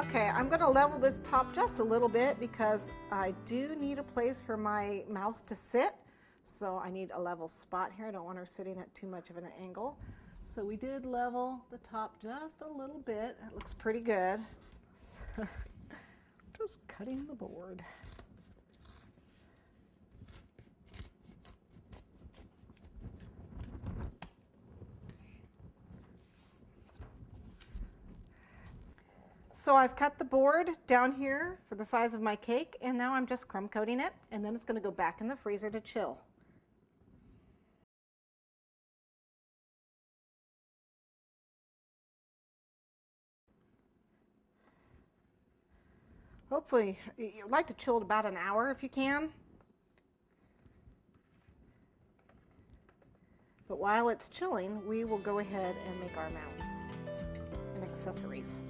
Okay, I'm going to level this top just a little bit because I do need a place for my mouse to sit. So I need a level spot here. I don't want her sitting at too much of an angle. So we did level the top just a little bit. It looks pretty good. Just cutting the board. So I've cut the board down here for the size of my cake, and now I'm just crumb coating it, and then it's going to go back in the freezer to chill. Hopefully, you'd like to chill it about an hour if you can. But while it's chilling, we will go ahead and make our mouse and accessories.